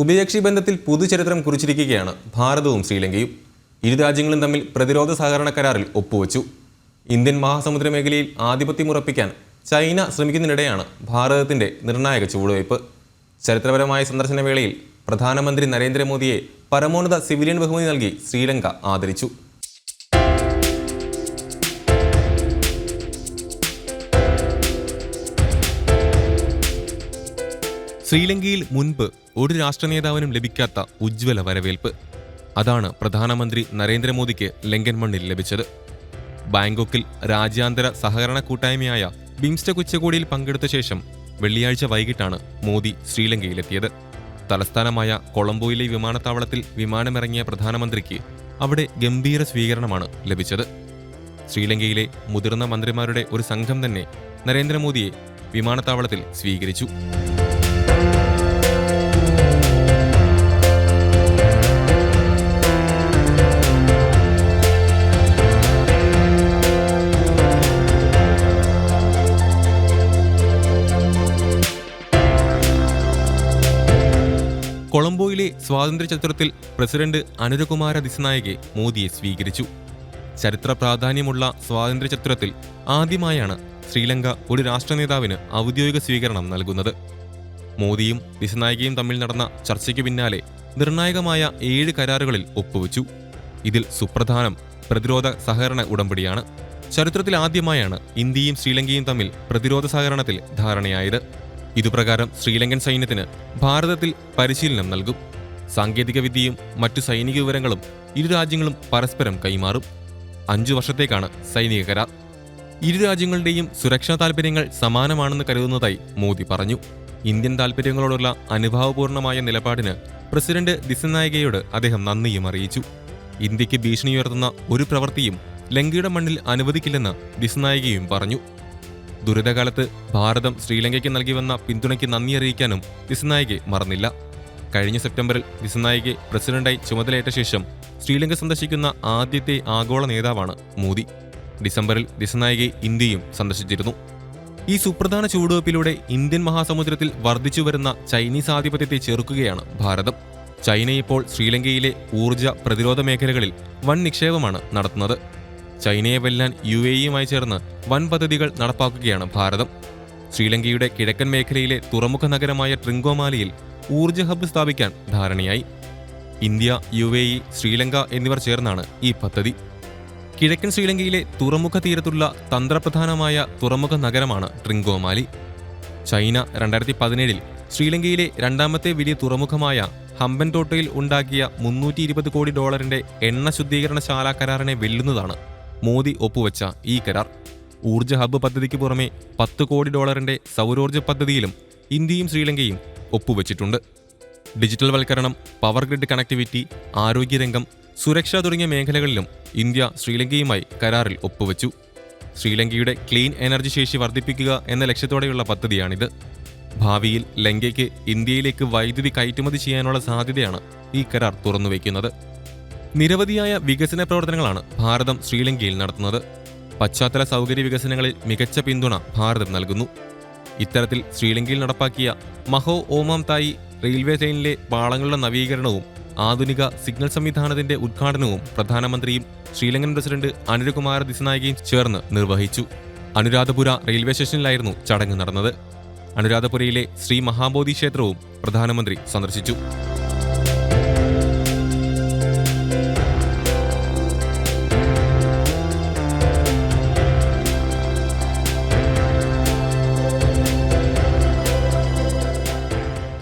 ഉഭയകക്ഷി ബന്ധത്തിൽ പുതുചരിത്രം കുറിച്ചിരിക്കുകയാണ് ഭാരതവും ശ്രീലങ്കയും. ഇരു രാജ്യങ്ങളും തമ്മിൽ പ്രതിരോധ സഹകരണ കരാറിൽ ഒപ്പുവെച്ചു. ഇന്ത്യൻ മഹാസമുദ്ര മേഖലയിൽ ആധിപത്യമുറപ്പിക്കാൻ ചൈന ശ്രമിക്കുന്നതിനിടെയാണ് ഭാരതത്തിന്റെ നിർണായക ചുവടുവയ്പ്. ചരിത്രപരമായ സന്ദർശന വേളയിൽ പ്രധാനമന്ത്രി നരേന്ദ്രമോദിയെ പരമോന്നത സിവിലിയൻ ബഹുമതി നൽകി ശ്രീലങ്ക ആദരിച്ചു. ശ്രീലങ്കയിൽ മുൻപ് ഒരു രാഷ്ട്ര നേതാവിനും ലഭിക്കാത്ത ഉജ്ജ്വല വരവേൽപ്പ്. അതാണ് പ്രധാനമന്ത്രി നരേന്ദ്രമോദിക്ക് ലങ്കൻ മണ്ണിൽ ലഭിച്ചത്. ബാങ്കോക്കിൽ രാജ്യാന്തര സഹകരണ കൂട്ടായ്മയായ ബിംസ്റ്റെക് ഉച്ചകോടിയിൽ പങ്കെടുത്ത ശേഷം വെള്ളിയാഴ്ച വൈകിട്ടാണ് മോദി ശ്രീലങ്കയിലെത്തിയത്. തലസ്ഥാനമായ കൊളംബോയിലെ വിമാനത്താവളത്തിൽ വിമാനമിറങ്ങിയ പ്രധാനമന്ത്രിക്ക് അവിടെ ഗംഭീര സ്വീകരണമാണ് ലഭിച്ചത്. ശ്രീലങ്കയിലെ മുതിർന്ന മന്ത്രിമാരുടെ ഒരു സംഘം തന്നെ നരേന്ദ്രമോദിയെ വിമാനത്താവളത്തിൽ സ്വീകരിച്ചു. കൊളംബോയിലെ സ്വാതന്ത്ര്യ ചത്തുരത്തിൽ പ്രസിഡന്റ് അനുരകുമാര ദിസനായകെ മോദിയെ സ്വീകരിച്ചു. ചരിത്ര പ്രാധാന്യമുള്ള സ്വാതന്ത്ര്യ ചത്തുരത്തിൽ ആദ്യമായാണ് ശ്രീലങ്ക ഒരു രാഷ്ട്ര നേതാവിന് ഔദ്യോഗിക സ്വീകരണം നൽകുന്നത്. മോദിയും ദിസനായകയും തമ്മിൽ നടന്ന ചർച്ചയ്ക്ക് പിന്നാലെ നിർണായകമായ 7 കരാറുകളിൽ ഒപ്പുവെച്ചു. ഇതിൽ സുപ്രധാനം പ്രതിരോധ സഹകരണ ഉടമ്പടിയാണ്. ചരിത്രത്തിൽ ആദ്യമായാണ് ഇന്ത്യയും ശ്രീലങ്കയും തമ്മിൽ പ്രതിരോധ സഹകരണത്തിൽ ധാരണയായത്. ഇതുപ്രകാരം ശ്രീലങ്കൻ സൈന്യത്തിന് ഭാരതത്തിൽ പരിശീലനം നൽകും. സാങ്കേതിക വിദ്യയും മറ്റു സൈനിക വിവരങ്ങളും ഇരു രാജ്യങ്ങളും പരസ്പരം കൈമാറും. 5 വർഷത്തേക്കാണ് സൈനിക കരാർ. ഇരു രാജ്യങ്ങളുടെയും സുരക്ഷാ താൽപര്യങ്ങൾ സമാനമാണെന്ന് കരുതുന്നതായി മോദി പറഞ്ഞു. ഇന്ത്യൻ താൽപര്യങ്ങളോടുള്ള അനുഭാവപൂർണമായ നിലപാടിന് പ്രസിഡന്റ് ദിസനായകയോട് അദ്ദേഹം നന്ദിയും അറിയിച്ചു. ഇന്ത്യക്ക് ഭീഷണി ഉയർത്തുന്ന ഒരു പ്രവൃത്തിയും ലങ്കയുടെ മണ്ണിൽ അനുവദിക്കില്ലെന്ന് ദിസനായകയും പറഞ്ഞു. ദുരിതകാലത്ത് ഭാരതം ശ്രീലങ്കയ്ക്ക് നൽകി വന്ന പിന്തുണയ്ക്ക് നന്ദി അറിയിക്കാനും ദിസനായകെ മറന്നില്ല. കഴിഞ്ഞ സെപ്റ്റംബറിൽ ദിസനായകെ പ്രസിഡന്റായി ചുമതലയേറ്റ ശേഷം ശ്രീലങ്ക സന്ദർശിക്കുന്ന ആദ്യത്തെ ആഗോള നേതാവാണ് മോദി. ഡിസംബറിൽ ദിസനായകെ ഇന്ത്യയും സന്ദർശിച്ചിരുന്നു. ഈ സുപ്രധാന ചുവടുവയ്പിലൂടെ ഇന്ത്യൻ മഹാസമുദ്രത്തിൽ വർദ്ധിച്ചുവരുന്ന ചൈനീസ് ആധിപത്യത്തെ ചെറുക്കുകയാണ് ഭാരതം. ചൈന ഇപ്പോൾ ശ്രീലങ്കയിലെ ഊർജ്ജ പ്രതിരോധ മേഖലകളിൽ വൻ നിക്ഷേപമാണ് നടത്തുന്നത്. ചൈനയെ വെല്ലാൻ UAEയുമായി ചേർന്ന് വൻ പദ്ധതികൾ നടപ്പാക്കുകയാണ് ഭാരതം. ശ്രീലങ്കയുടെ കിഴക്കൻ മേഖലയിലെ തുറമുഖ നഗരമായ ട്രിങ്കോമാലിയിൽ ഊർജ്ജ ഹബ്ബ് സ്ഥാപിക്കാൻ ധാരണയായി. ഇന്ത്യ, UAE, ശ്രീലങ്ക എന്നിവർ ചേർന്നാണ് ഈ പദ്ധതി. കിഴക്കൻ ശ്രീലങ്കയിലെ തുറമുഖ തീരത്തുള്ള തന്ത്രപ്രധാനമായ തുറമുഖ നഗരമാണ് ട്രിങ്കോമാലി. ചൈന 2017 ശ്രീലങ്കയിലെ രണ്ടാമത്തെ വലിയ തുറമുഖമായ ഹമ്പൻടോട്ടയിൽ ഉണ്ടാക്കിയ $320 കോടി എണ്ണ ശുദ്ധീകരണശാല കരാറിനെ വെല്ലുന്നതാണ് മോദി ഒപ്പുവെച്ച ഈ കരാർ. ഊർജ്ജ ഹബ്ബ് പദ്ധതിക്ക് പുറമെ $10 കോടി സൗരോർജ്ജ പദ്ധതിയിലും ഇന്ത്യയും ശ്രീലങ്കയും ഒപ്പുവെച്ചിട്ടുണ്ട്. ഡിജിറ്റൽ വൽക്കരണം, പവർ ഗ്രിഡ് കണക്ടിവിറ്റി, ആരോഗ്യരംഗം, സുരക്ഷ തുടങ്ങിയ മേഖലകളിലും ഇന്ത്യ ശ്രീലങ്കയുമായി കരാറിൽ ഒപ്പുവെച്ചു. ശ്രീലങ്കയുടെ ക്ലീൻ എനർജി ശേഷി വർദ്ധിപ്പിക്കുക എന്ന ലക്ഷ്യത്തോടെയുള്ള പദ്ധതിയാണിത്. ഭാവിയിൽ ലങ്കയ്ക്ക് ഇന്ത്യയിലേക്ക് വൈദ്യുതി കയറ്റുമതി ചെയ്യാനുള്ള സാധ്യതയാണ് ഈ കരാർ തുറന്നുവെക്കുന്നത്. നിരവധിയായ വികസന പ്രവർത്തനങ്ങളാണ് ഭാരതം ശ്രീലങ്കയിൽ നടത്തുന്നത്. പശ്ചാത്തല സൗകര്യ വികസനങ്ങളിൽ മികച്ച പിന്തുണ ഭാരതം നൽകുന്നു. ഇത്തരത്തിൽ ശ്രീലങ്കയിൽ നടപ്പാക്കിയ മഹോ ഓമാം തായി റെയിൽവേ ലൈനിലെ പാളങ്ങളുടെ നവീകരണവും ആധുനിക സിഗ്നൽ സംവിധാനത്തിന്റെ ഉദ്ഘാടനവും പ്രധാനമന്ത്രിയും ശ്രീലങ്കൻ പ്രസിഡന്റ് അനുരകുമാര ദിസനായകയും ചേർന്ന് നിർവഹിച്ചു. അനുരാധപുര റെയിൽവേ സ്റ്റേഷനിലായിരുന്നു ചടങ്ങ് നടന്നത്. അനുരാധപുരയിലെ ശ്രീ മഹാബോധി ക്ഷേത്രവും പ്രധാനമന്ത്രി സന്ദർശിച്ചു.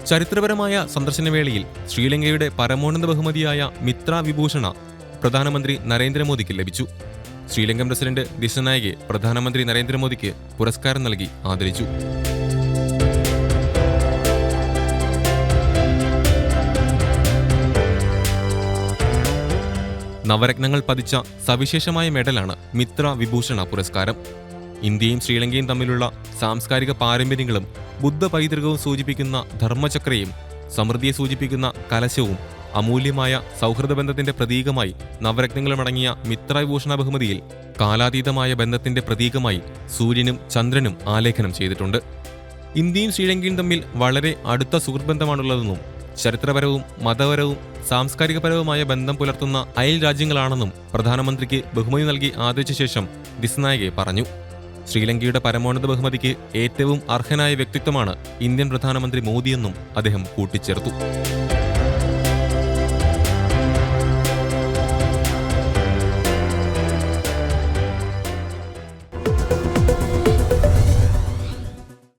ചരിത്രപരമായ സന്ദർശനവേളയിൽ ശ്രീലങ്കയുടെ പരമോന്നത ബഹുമതിയായ മിത്ര വിഭൂഷണ പ്രധാനമന്ത്രി നരേന്ദ്രമോദിക്ക് ലഭിച്ചു. ശ്രീലങ്കൻ പ്രസിഡന്റ് ദിസനായകെ പ്രധാനമന്ത്രി നരേന്ദ്രമോദിക്ക് പുരസ്കാരം നൽകി ആദരിച്ചു. നവരത്നങ്ങൾ പതിച്ച സവിശേഷമായ മെഡലാണ് മിത്ര വിഭൂഷണ പുരസ്കാരം. ഇന്ത്യയും ശ്രീലങ്കയും തമ്മിലുള്ള സാംസ്കാരിക പാരമ്പര്യങ്ങളും ബുദ്ധ പൈതൃകവും സൂചിപ്പിക്കുന്ന ധർമ്മചക്രയും സമൃദ്ധിയെ സൂചിപ്പിക്കുന്ന കലശവും അമൂല്യമായ സൗഹൃദബന്ധത്തിന്റെ പ്രതീകമായി നവരത്നങ്ങളുമടങ്ങിയ മിത്രവിഭൂഷണ ബഹുമതിയിൽ കാലാതീതമായ ബന്ധത്തിന്റെ പ്രതീകമായി സൂര്യനും ചന്ദ്രനും ആലേഖനം ചെയ്തിട്ടുണ്ട്. ഇന്ത്യയും ശ്രീലങ്കയും തമ്മിൽ വളരെ അടുത്ത സുഹൃത്ബന്ധമാണുള്ളതെന്നും ചരിത്രപരവും മതപരവും സാംസ്കാരികപരവുമായ ബന്ധം പുലർത്തുന്ന അയൽ രാജ്യങ്ങളാണെന്നും പ്രധാനമന്ത്രിക്ക് ബഹുമതി നൽകി ആദരിച്ച ശേഷം ദിസ്നായകെ പറഞ്ഞു. ശ്രീലങ്കയുടെ പരമോന്നത ബഹുമതിക്ക് ഏറ്റവും അർഹനായ വ്യക്തിത്വമാണ് ഇന്ത്യൻ പ്രധാനമന്ത്രി മോദിയെന്നും അദ്ദേഹം കൂട്ടിച്ചേർത്തു.